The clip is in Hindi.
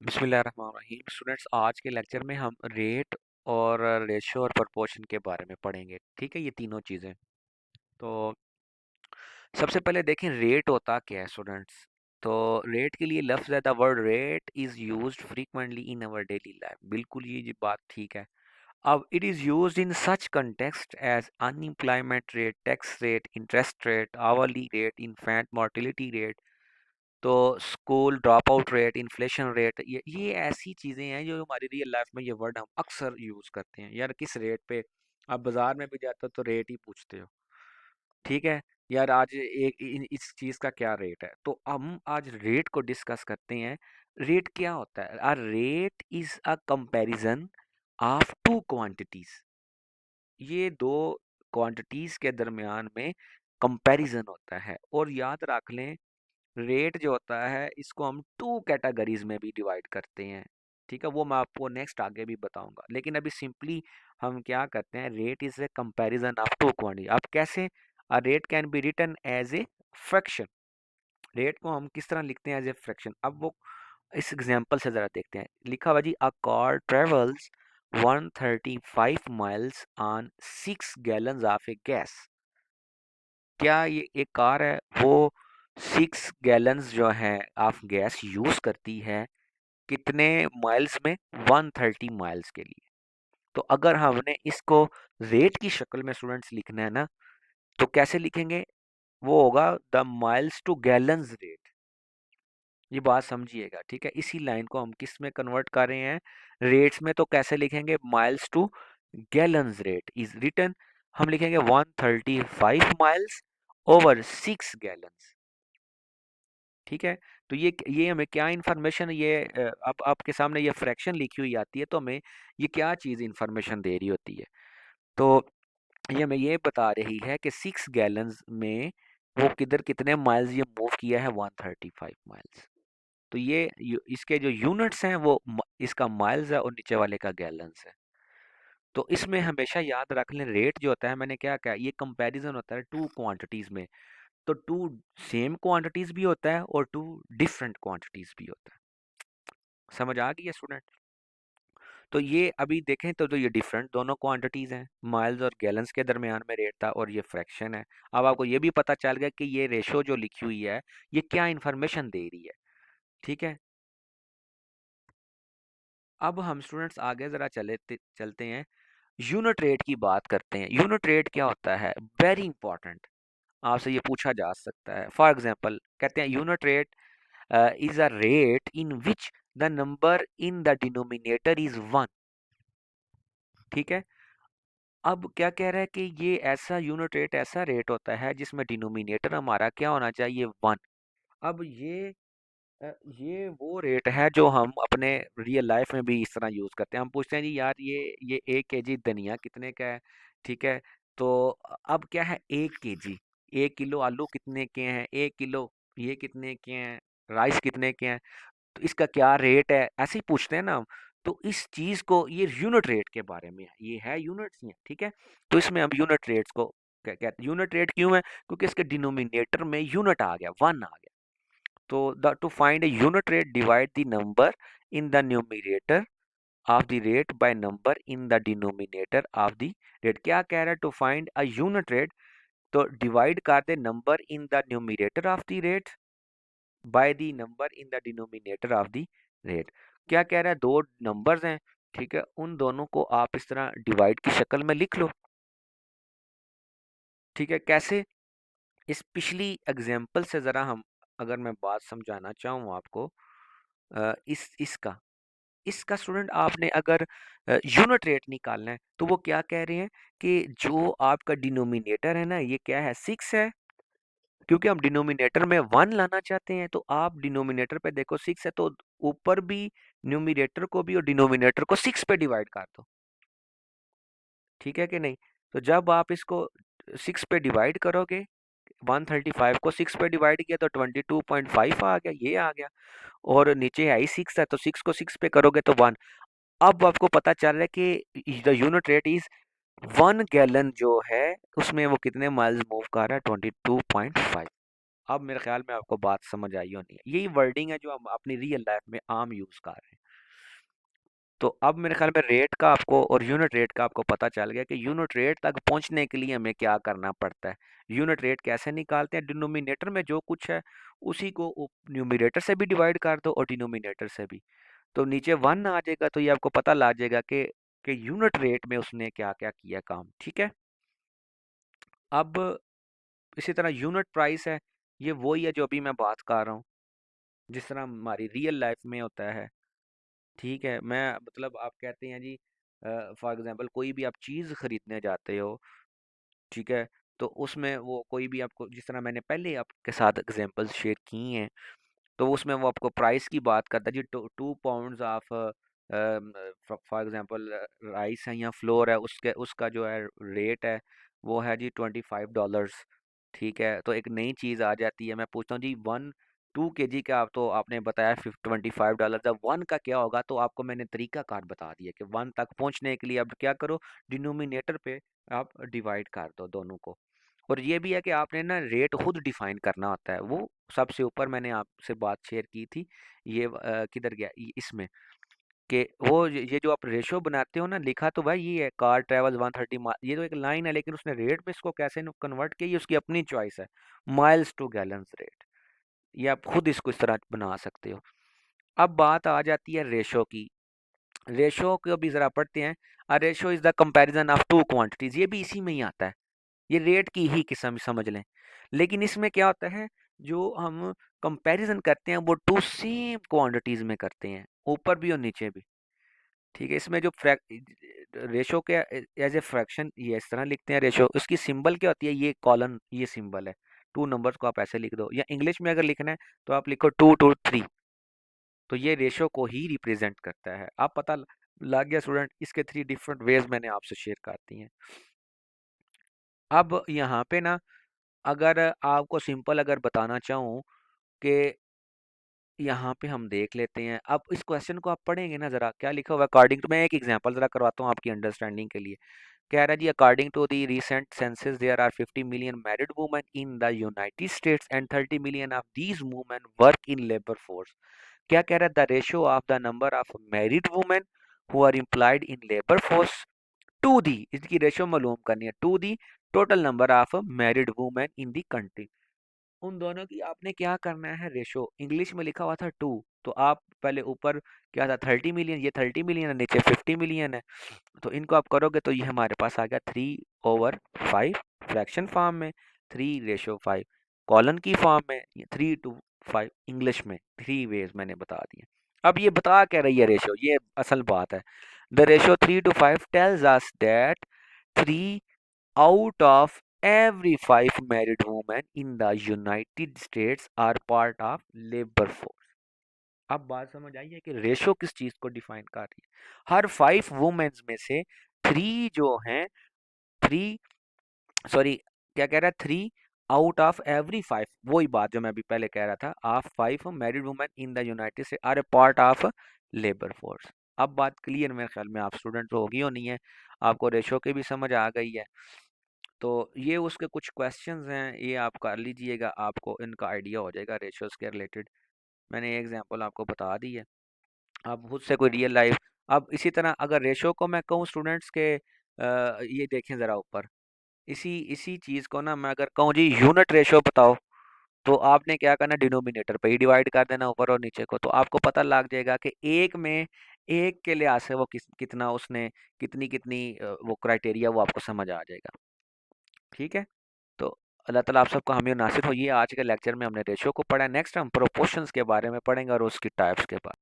बिस्मिल्लाहिर्रहमानिर्रहीम। स्टूडेंट्स, आज के लेक्चर में हम रेट और रेशो और प्रोपोर्शन के बारे में पढ़ेंगे। ठीक है, ये तीनों चीज़ें। तो सबसे पहले देखें रेट होता क्या है स्टूडेंट्स। तो रेट के लिए लफ्ज़ है the word rate is used frequently in our daily life. बिल्कुल ये बात ठीक है। अब it is used in such context as unemployment rate, tax rate, interest rate, hourly rate, infant mortality rate, तो school drop out rate, inflation rate, ये ऐसी चीज़ें हैं जो हमारी रियल लाइफ में ये वर्ड हम अक्सर यूज़ करते हैं। यार किस रेट पे आप बाज़ार में भी जाते हो तो रेट ही पूछते हो। ठीक है, यार आज इस चीज़ का क्या रेट है, तो हम आज रेट को डिस्कस करते हैं। रेट क्या होता है? A rate is a comparison of two quantities. ये दो क्वांटिटीज़ के दरमियान में कंपैरिजन होता है। और याद रख लें, रेट जो होता है इसको हम टू कैटेगरीज में भी डिवाइड करते हैं। ठीक है, वो मैं आपको नेक्स्ट आगे भी बताऊंगा, लेकिन अभी सिंपली हम क्या करते हैं, rate is a comparison of two quantity. अब कैसे? A rate can be written as a fraction. Rate को हम किस तरह लिखते हैं? As a fraction. अब वो इस एग्जांपल से जरा देखते हैं। लिखा हुआ जी, a car travels 135 miles on 6 gallons of a gas. क्या ये एक कार है वो 6 गैलन्स जो है ऑफ गैस यूज करती है कितने माइल्स में? 130 माइल्स के लिए। तो अगर हमने इसको रेट की शक्ल में स्टूडेंट्स लिखना है ना, तो कैसे लिखेंगे? वो होगा the miles to gallons rate. ये बात समझिएगा। ठीक है, इसी लाइन को हम किस में कन्वर्ट कर रहे हैं? रेट्स में। तो कैसे लिखेंगे? Miles to gallons rate is written, हम लिखेंगे 135 माइल्स ओवर 6 गैलन्स। ठीक है, तो ये हमें क्या इंफॉर्मेशन, ये अब आपके सामने ये फ्रैक्शन लिखी हुई आती है, तो हमें ये क्या चीज़ इंफॉर्मेशन दे रही होती है? तो ये हमें ये बता रही है कि 6 गैलन्स में वो किधर कितने माइल्स ये मूव किया है? 135 माइल्स। तो ये इसके जो यूनिट्स हैं वो इसका माइल्स है और नीचे वाले का गैलन्स है। तो इसमें हमेशा याद रख लें, रेट जो होता है, मैंने क्या कहा, ये कंपैरिजन होता है टू क्वांटिटीज में। तो टू सेम क्वांटिटीज भी होता है और टू डिफरेंट क्वांटिटीज भी होता है। समझ आ गई है स्टूडेंट? तो ये अभी देखें तो ये डिफरेंट दोनों क्वांटिटीज हैं। माइल्स और गैलन्स के दरमियान में रेट था और ये फ्रैक्शन है। अब आपको ये भी पता चल गया कि ये रेशो जो लिखी हुई है ये क्या इंफॉर्मेशन दे रही है। ठीक है, अब हम स्टूडेंट्स आगे जरा चलते हैं, यूनिट रेट की बात करते हैं। यूनिट रेट क्या होता है? वेरी इंपॉर्टेंट, आपसे ये पूछा जा सकता है। फॉर एग्जांपल कहते हैं unit rate is a rate in which the number in the denominator is 1। ठीक है, अब क्या कह रहा है कि ये ऐसा यूनिट रेट ऐसा रेट होता है जिसमें डिनोमिनेटर हमारा क्या होना चाहिए? 1। अब ये वो रेट है जो हम अपने रियल लाइफ में भी इस तरह यूज करते हैं। हम पूछते हैं जी यार ये 1 केजी धनिया कितने का है? ठीक है, तो अब क्या है? 1 केजी, 1 किलो आलू कितने के हैं? 1 किलो ये कितने के हैं? राइस कितने के हैं? तो इसका क्या रेट है? ऐसे ही पूछते हैं ना हम। तो इस चीज को, ये यूनिट रेट के बारे में है, ये है यूनिट्स ही है। ठीक है, तो इसमें हम यूनिट रेट्स को कहते, यूनिट रेट क्यों है? क्योंकि इसके डिनोमिनेटर में यूनिट आ गया, 1 आ गया। तो the two find a unit rate, divide the number in the numerator of the rate by number in the denominator of the rate। क्या कह रहा है? To find a unit rate, तो डिवाइड कर दे number in the numerator of the rate by the number in the denominator of the rate. क्या कह रहा है? दो नंबर्स हैं, ठीक है, उन दोनों को आप इस तरह डिवाइड की शक्ल में लिख लो। ठीक है, कैसे? इस पिछली एग्जांपल से जरा हम, अगर मैं बात समझाना चाहूँ आपको, इसका स्टूडेंट आपने अगर यूनिट रेट निकालना है तो वो क्या कह रहे हैं कि जो आपका डिनोमिनेटर है ना, ये क्या है? 6 है। क्योंकि हम डिनोमिनेटर में 1 लाना चाहते हैं, तो आप डिनोमिनेटर पे देखो 6 है, तो ऊपर भी न्यूमिनेटर को भी और डिनोमिनेटर को 6 पे डिवाइड कर दो। ठीक है कि नहीं? तो जब आप इसको 6 पे डिवाइड करोगे, 135 को 6 पे डिवाइड किया तो 22.5 आ गया, ये आ गया। और नीचे आई 6 है, तो 6 को 6 पे करोगे तो 1। अब आपको पता चल रहा है कि the unit rate is 1 gallon जो है उसमें वो कितने माइल्स मूव कर रहा है? 22.5। अब मेरे ख्याल में आपको बात समझ आई होनी है। यही वर्डिंग है जो हम अपनी रियल लाइफ में आम यूज कर रहे हैं। तो अब मेरे ख्याल में रेट का आपको और यूनिट रेट का आपको पता चल गया कि यूनिट रेट तक पहुंचने के लिए हमें क्या करना पड़ता है। यूनिट रेट कैसे निकालते हैं? डिनोमिनेटर में जो कुछ है उसी को न्यूमरेटर से भी डिवाइड कर दो और डिनोमिनेटर से भी, तो नीचे वन आ जाएगा। तो ये आपको पता लग जाएगा कि यूनिट रेट में उसने क्या क्या किया काम। ठीक है। अब इसी तरह यूनिट प्राइस है, ये वही है जो अभी मैं बात कर रहा हूँ, जिस तरह हमारी रियल लाइफ में होता है। ठीक है, मैं मतलब आप कहते हैं जी, फॉर एग्जांपल कोई भी आप चीज़ खरीदने जाते हो, ठीक है, तो उसमें वो कोई भी आपको, जिस तरह मैंने पहले आपके साथ एग्जांपल्स शेयर की हैं, तो उसमें वो आपको प्राइस की बात करता है जी। 2 pounds of for example rice है या फ्लोर है, उसके उसका जो है रेट है वो है जी $25। ठीक है, तो एक नई चीज़ आ जाती है, मैं पूछता हूँ जी 2 kg का, आप तो आपने बताया $25। जब वन का क्या होगा, तो आपको मैंने तरीका कार बता दिया कि वन तक पहुंचने के लिए आप क्या करो, डिनोमिनेटर पे आप डिवाइड कर दो दोनों को। और ये भी है कि आपने ना रेट खुद डिफाइन करना होता है। वो सबसे ऊपर मैंने आपसे बात शेयर की थी, ये किधर गया, इसमें कि वो ये जो आप रेशो बनाते हो ना, लिखा तो भाई ये है कार ट्रेवल्स 130 माइल, ये तो एक लाइन है, लेकिन उसने रेट में इसको कैसे कन्वर्ट किया, ये उसकी अपनी चॉइस है। माइल्स टू गैलन्स रेट, ये आप खुद इसको इस तरह बना सकते हो। अब बात आ जाती है रेशो की। रेशो को भी जरा पढ़ते हैं। A ratio is the comparison of two quantities, ये भी इसी में ही आता है। ये रेट की ही किस्म समझ लें, लेकिन इसमें क्या होता है, जो हम कंपैरिजन करते हैं वो टू सेम क्वांटिटीज में करते हैं, ऊपर भी और नीचे भी। ठीक है, इसमें जो रेशो के एज ए फ्रैक्शन ये इस तरह लिखते हैं रेशो, उसकी सिंबल क्या होती है, ये कॉलन, ये सिंबल है। टू नंबर्स को आप ऐसे लिख दो, या इंग्लिश में अगर लिखना है तो आप लिखो 2 to 3। तो ये रेशो को ही रिप्रेजेंट करता है। आप पता लग गया स्टूडेंट, इसके 3 डिफरेंट वेज मैंने आपसे शेयर करती हैं। अब यहाँ पे ना, अगर आपको सिंपल अगर बताना चाहूँ कि यहाँ पे हम देख लेते हैं, अब इस क्वेश्चन को आप पढ़ेंगे ना, जरा क्या लिखा हुआ है अकॉर्डिंग टू, मैं एक एग्जांपल जरा करवाता हूँ आपकी अंडरस्टैंडिंग के लिए। कह रहा है जी, according to the recent census there are 50 million married women in the United States and 30 million of these women work in labour force. क्या कह रहा है, the ratio of the number of married women who are employed in labour force to the, इसकी रेशियो मालूम करनी है, to the total number of married women in the country. उन दोनों की आपने क्या करना है, रेशो। इंग्लिश में लिखा हुआ था 2, तो आप पहले ऊपर क्या था 30 मिलियन, ये 30 मिलियन है, नीचे 50 मिलियन है। तो इनको आप करोगे तो ये हमारे पास आ गया 3/5 फ्रैक्शन फॉर्म में, 3:5 कॉलन की फॉर्म में, 3:5 इंग्लिश में। 3 वेज मैंने बता दिए। अब ये बता क्या रही है रेशो, ये असल बात है। The ratio 3:5 tells us that 3 out of every 5 married women in the United States are part of labor force। अब बात समझ आई है कि रेशो किस चीज को डिफाइन कर रही है। हर 5 वुमेन्स में से 3 जो हैं, 3, सॉरी, क्या कह रहा है, 3 out of every 5, वही बात जो मैं अभी पहले कह रहा था, of 5 married women in the United State are a part of labour force. अब बात क्लियर मेरे ख्याल में आप स्टूडेंट तो होगी होनी है, आपको रेशो की भी समझ आ गई है। तो ये उसके कुछ क्वेश्चंस हैं, ये आप कर लीजिएगा, आपको इनका आइडिया हो जाएगा रेशियोज के रिलेटेड। मैंने ये एग्जांपल आपको बता दी है, आप खुद से कोई रियल लाइफ। अब इसी तरह अगर रेशो को मैं कहूँ स्टूडेंट्स के, ये देखें ज़रा ऊपर, इसी इसी चीज़ को ना मैं अगर कहूँ जी यूनिट रेशो बताओ, तो आपने क्या करना, डिनोमिनेटर पे ही डिवाइड कर देना ऊपर और नीचे को, तो आपको पता लग जाएगा कि एक में, एक के लिहाज से वो कितना उसने, कितनी कितनी वो क्राइटेरिया, वो आपको समझ आ जाएगा। ठीक है। तो अल्लाह ताला आप सबको हामी और नासिर हो। ये आज के लेक्चर में हमने रेशियो को पढ़ा है। नेक्स्ट हम प्रोपोर्शंस के बारे में पढ़ेंगे और उसकी टाइप्स के बारे में।